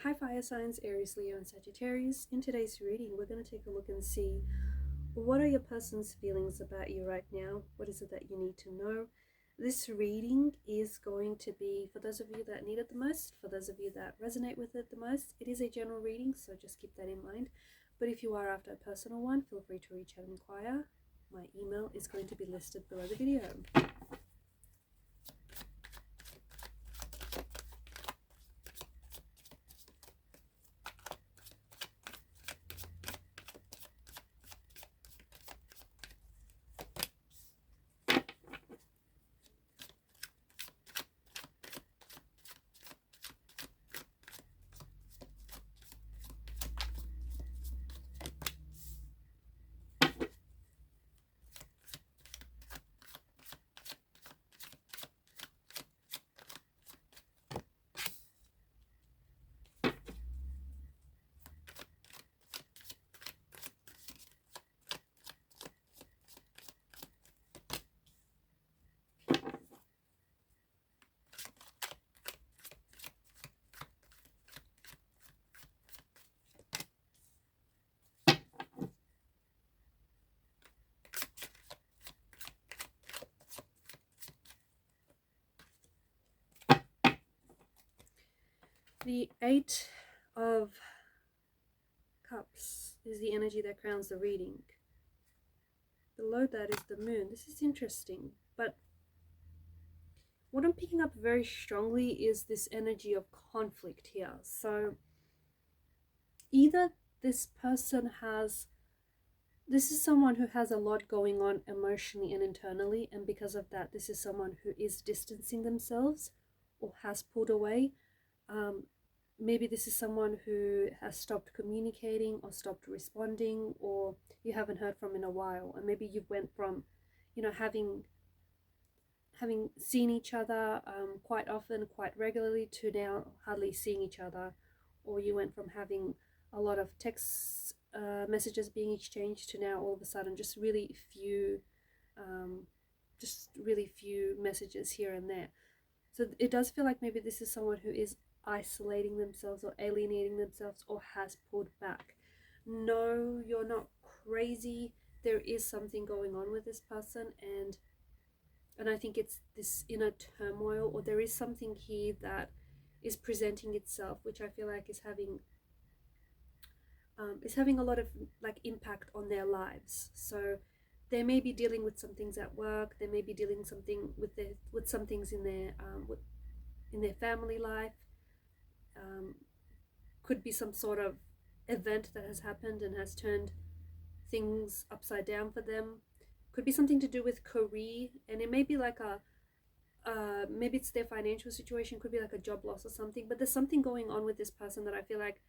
Hi fire signs, Aries, Leo and Sagittarius. In today's reading we're going to take a look and see what are your person's feelings about you right now. What is it that you need to know? This reading is going to be for those of you that need it the most, for those of you that resonate with it the most. It is a general reading, so just keep that in mind. But if you are after a personal one, feel free to reach out and inquire. My email is going to be listed below the video. The Eight of Cups is the energy that crowns the reading. Below that is the moon. This is interesting, but what I'm picking up very strongly is this energy of conflict here. So either this is someone who has a lot going on emotionally and internally, and because of that this is someone who is distancing themselves or has pulled away. Maybe this is someone who has stopped communicating or stopped responding, or you haven't heard from in a while, and maybe you went from having seen each other quite often, quite regularly, to now hardly seeing each other, or you went from having a lot of text messages being exchanged to now all of a sudden just really few messages here and there. So it does feel like maybe this is someone who is isolating themselves or alienating themselves or has pulled back. No, you're not crazy. There is something going on with this person, and I think it's this inner turmoil, or there is something here that is presenting itself, which I feel like is having a lot of impact on their lives. So they may be dealing with some things at work. They may be dealing something with some things in their family life. Could be some sort of event that has happened and has turned things upside down for them. Could be something to do with career, and it may be like maybe it's their financial situation, could be like a job loss or something, but there's something going on with this person that I feel like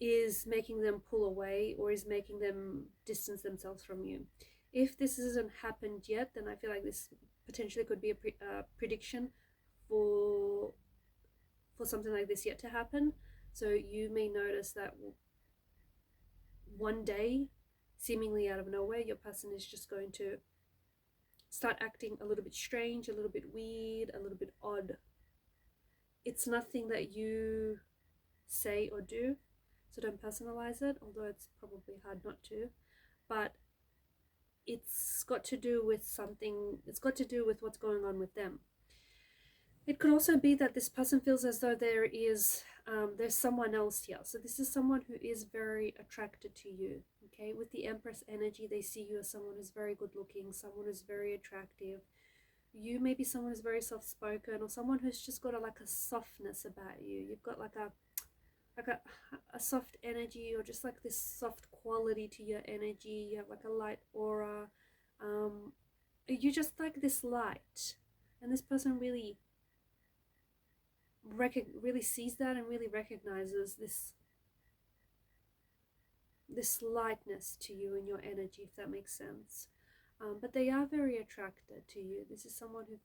is making them pull away or is making them distance themselves from you. If this hasn't happened yet, then I feel like this potentially could be a prediction for something like this yet to happen. So you may notice that one day, seemingly out of nowhere, your person is just going to start acting a little bit strange, a little bit weird, a little bit odd. It's nothing that you say or do, so don't personalize it, although it's probably hard not to. But it's got to do with something, it's got to do with what's going on with them. It could also be that this person feels as though there's someone else here. So this is someone who is very attracted to you. Okay, with the Empress energy, they see you as someone who's very good looking, someone who's very attractive. You may be someone who's very soft-spoken, or someone who's just got a softness about you. You've got like a soft energy, or just like this soft quality to your energy. You have like a light aura. You just like this light, and this person really sees that and really recognizes this lightness to you and your energy, if that makes sense. But they are very attracted to you. This is someone who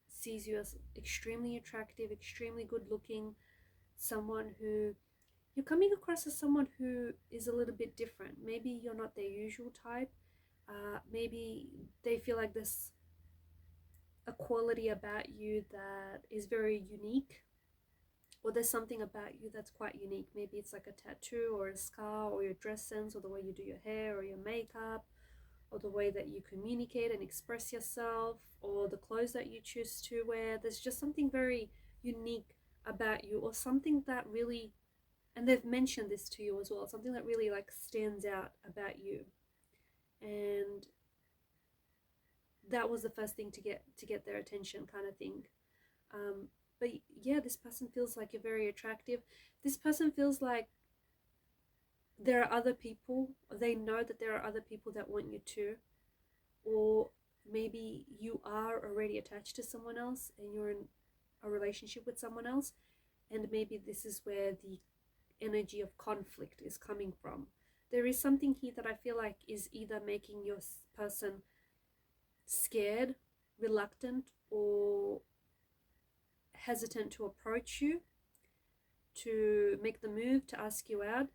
sees you as extremely attractive, extremely good looking, someone who you're coming across as someone who is a little bit different. Maybe you're not their usual type. Maybe they feel like there's a quality about you that is very unique. or there's something about you that's quite unique. Maybe it's like a tattoo or a scar, or your dress sense, or the way you do your hair or your makeup, or the way that you communicate and express yourself, or the clothes that you choose to wear. There's just something very unique about you, or something that really, and they've mentioned this to you as well, something that really like stands out about you. And that was the first thing to get their attention, kind of thing. But yeah, this person feels like you're very attractive. This person feels like there are other people, they know that there are other people that want you too, or maybe you are already attached to someone else and you're in a relationship with someone else, and maybe this is where the energy of conflict is coming from. There is something here that I feel like is either making your person scared, reluctant, or hesitant to approach you, to make the move, to ask you out.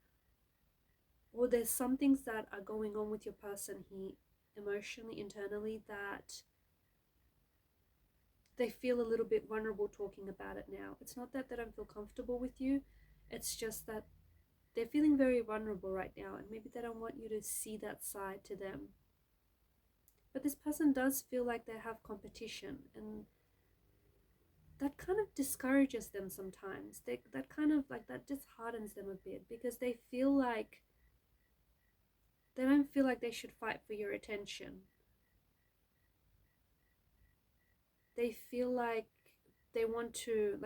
Or there's some things that are going on with your person here, emotionally, internally, that they feel a little bit vulnerable talking about it now. It's not that they don't feel comfortable with you, it's just that they're feeling very vulnerable right now, and maybe they don't want you to see that side to them. But this person does feel like they have competition, and that kind of discourages them sometimes. That kind of like, that disheartens them a bit, because they don't feel like they should fight for your attention. They feel like they want to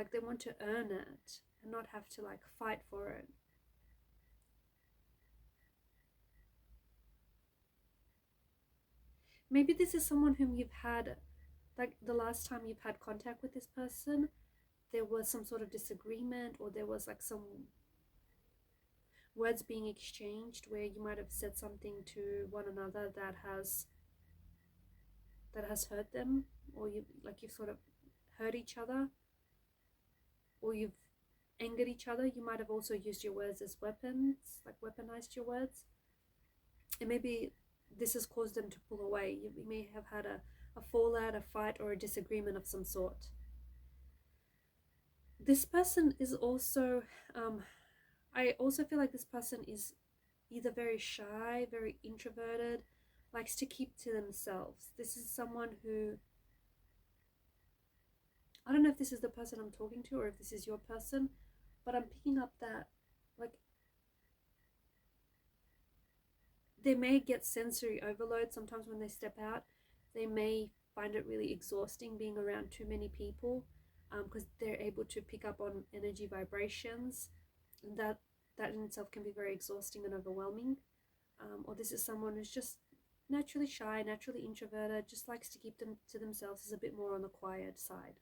earn it and not have to like fight for it. Maybe this is someone whom you've had, like the last time you've had contact with this person, there was some sort of disagreement, or there was like some words being exchanged where you might have said something to one another that has hurt them, or you've sort of hurt each other, or you've angered each other. You might have also used your words as weapons, like weaponized your words, and maybe this has caused them to pull away. You may have had a fallout, a fight, or a disagreement of some sort. This person is also, I also feel like this person is either very shy, very introverted, likes to keep to themselves. This is someone who, I don't know if this is the person I'm talking to or if this is your person, but I'm picking up that like they may get sensory overload sometimes when they step out. They may find it really exhausting being around too many people, because they're able to pick up on energy vibrations. And that in itself can be very exhausting and overwhelming. Or this is someone who's just naturally shy, naturally introverted, just likes to keep them to themselves, is a bit more on the quiet side.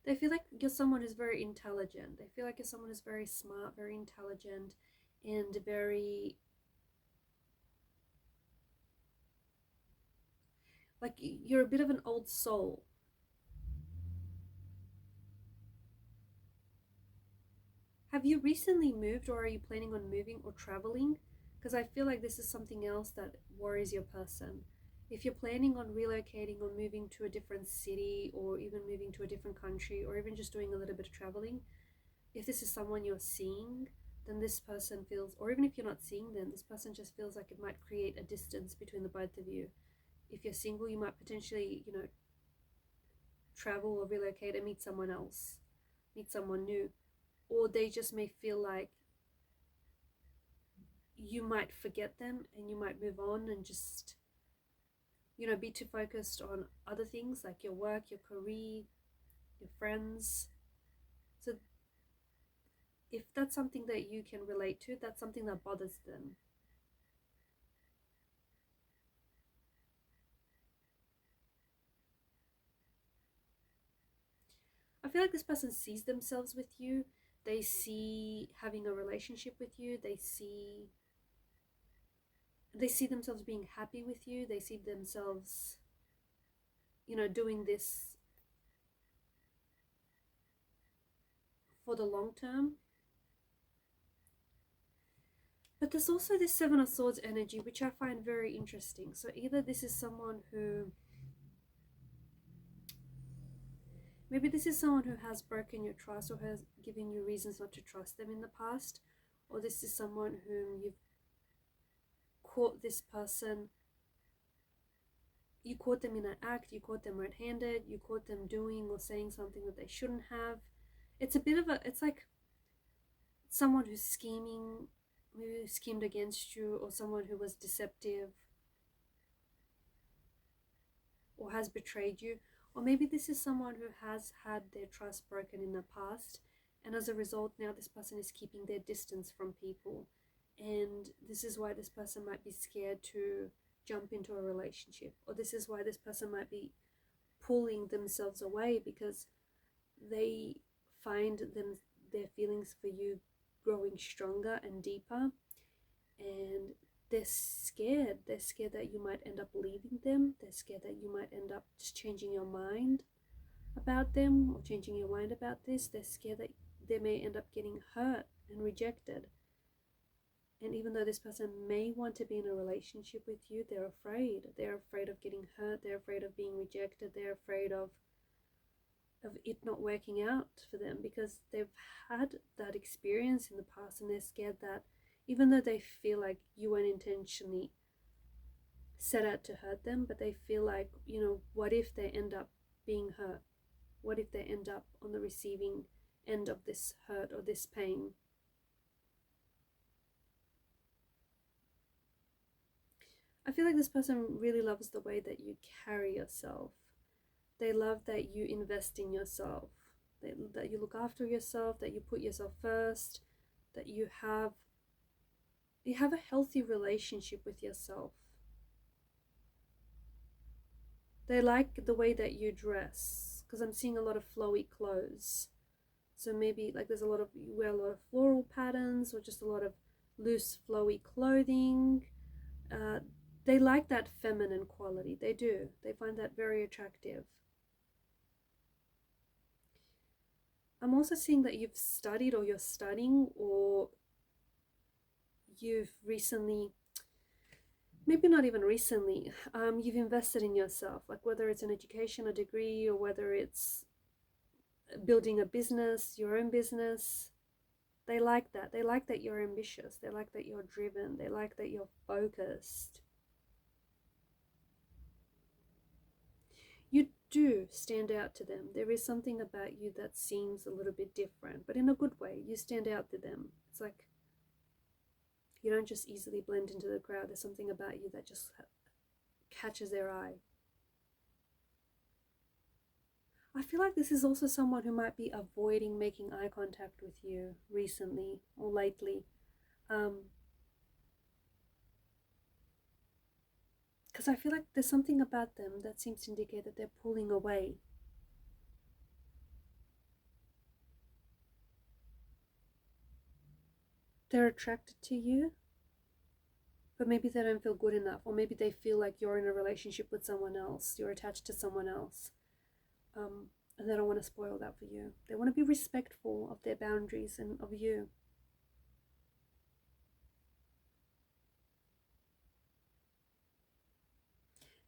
They feel like you're someone who's very intelligent. They feel like you're someone who's very smart, very intelligent, and very, like, you're a bit of an old soul. Have you recently moved, or are you planning on moving or traveling? Because I feel like this is something else that worries your person. If you're planning on relocating or moving to a different city, or even moving to a different country, or even just doing a little bit of traveling, if this is someone you're seeing, then this person feels, or even if you're not seeing them, this person just feels like it might create a distance between the both of you. If you're single, you might potentially, travel or relocate and meet someone else, meet someone new. Or they just may feel like you might forget them and you might move on and just, be too focused on other things like your work, your career, your friends. So if that's something that you can relate to, that's something that bothers them. I feel like this person sees themselves with you. They see having a relationship with you. They see themselves being happy with you. They see themselves, doing this for the long term. But there's also this Seven of Swords energy, which I find very interesting. So either this is someone who, maybe this is someone who has broken your trust or has given you reasons not to trust them in the past, or this is someone whom you've caught this person, you caught them in an act, you caught them red-handed, you caught them doing or saying something that they shouldn't have. It's a bit of a, it's like someone who's scheming, who schemed against you, or someone who was deceptive or has betrayed you. Or maybe this is someone who has had their trust broken in the past, and as a result now this person is keeping their distance from people, and this is why this person might be scared to jump into a relationship, or this is why this person might be pulling themselves away because they find their feelings for you growing stronger and deeper, and they're scared that you might end up leaving them. They're scared that you might end up just changing your mind about them or changing your mind about this. They're scared that they may end up getting hurt and rejected. And even though this person may want to be in a relationship with you, they're afraid. They're afraid of getting hurt. They're afraid of being rejected. They're afraid of it not working out for them because they've had that experience in the past, and they're scared that even though they feel like you weren't intentionally set out to hurt them, but they feel like, you know, what if they end up being hurt? What if they end up on the receiving end of this hurt or this pain? I feel like this person really loves the way that you carry yourself. They love that you invest in yourself, that you look after yourself, that you put yourself first, that you have a healthy relationship with yourself. They like the way that you dress, because I'm seeing a lot of flowy clothes. So maybe like there's you wear a lot of floral patterns or just a lot of loose flowy clothing. They like that feminine quality. They do. They find that very attractive. I'm also seeing that you've studied or you're studying, or you've recently, maybe not even recently, you've invested in yourself, like whether it's an education, a degree, or whether it's building a business, your own business. They like that. They like that you're ambitious. They like that you're driven. They like that you're focused. You do stand out to them. There is something about you that seems a little bit different, but in a good way. You stand out to them. It's like you don't just easily blend into the crowd. There's something about you that just catches their eye. I feel like this is also someone who might be avoiding making eye contact with you recently or lately. Because I feel like there's something about them that seems to indicate that they're pulling away. They're attracted to you, but maybe they don't feel good enough, or maybe they feel like you're in a relationship with someone else, you're attached to someone else, and they don't want to spoil that for you. They want to be respectful of their boundaries and of you.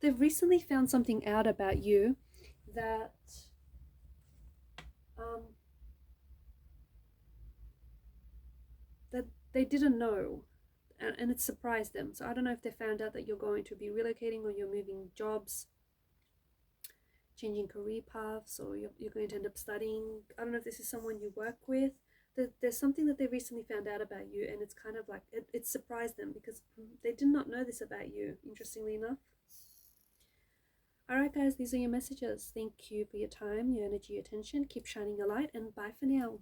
They've recently found something out about you that that they didn't know, and it surprised them. So I don't know if they found out that you're going to be relocating, or you're moving jobs, changing career paths, or you're going to end up studying. I don't know if this is someone you work with. There's something that they recently found out about you, and it's kind of like it surprised them because they did not know this about you, interestingly enough. Alright guys, these are your messages. Thank you for your time, your energy, your attention. Keep shining your light, and bye for now.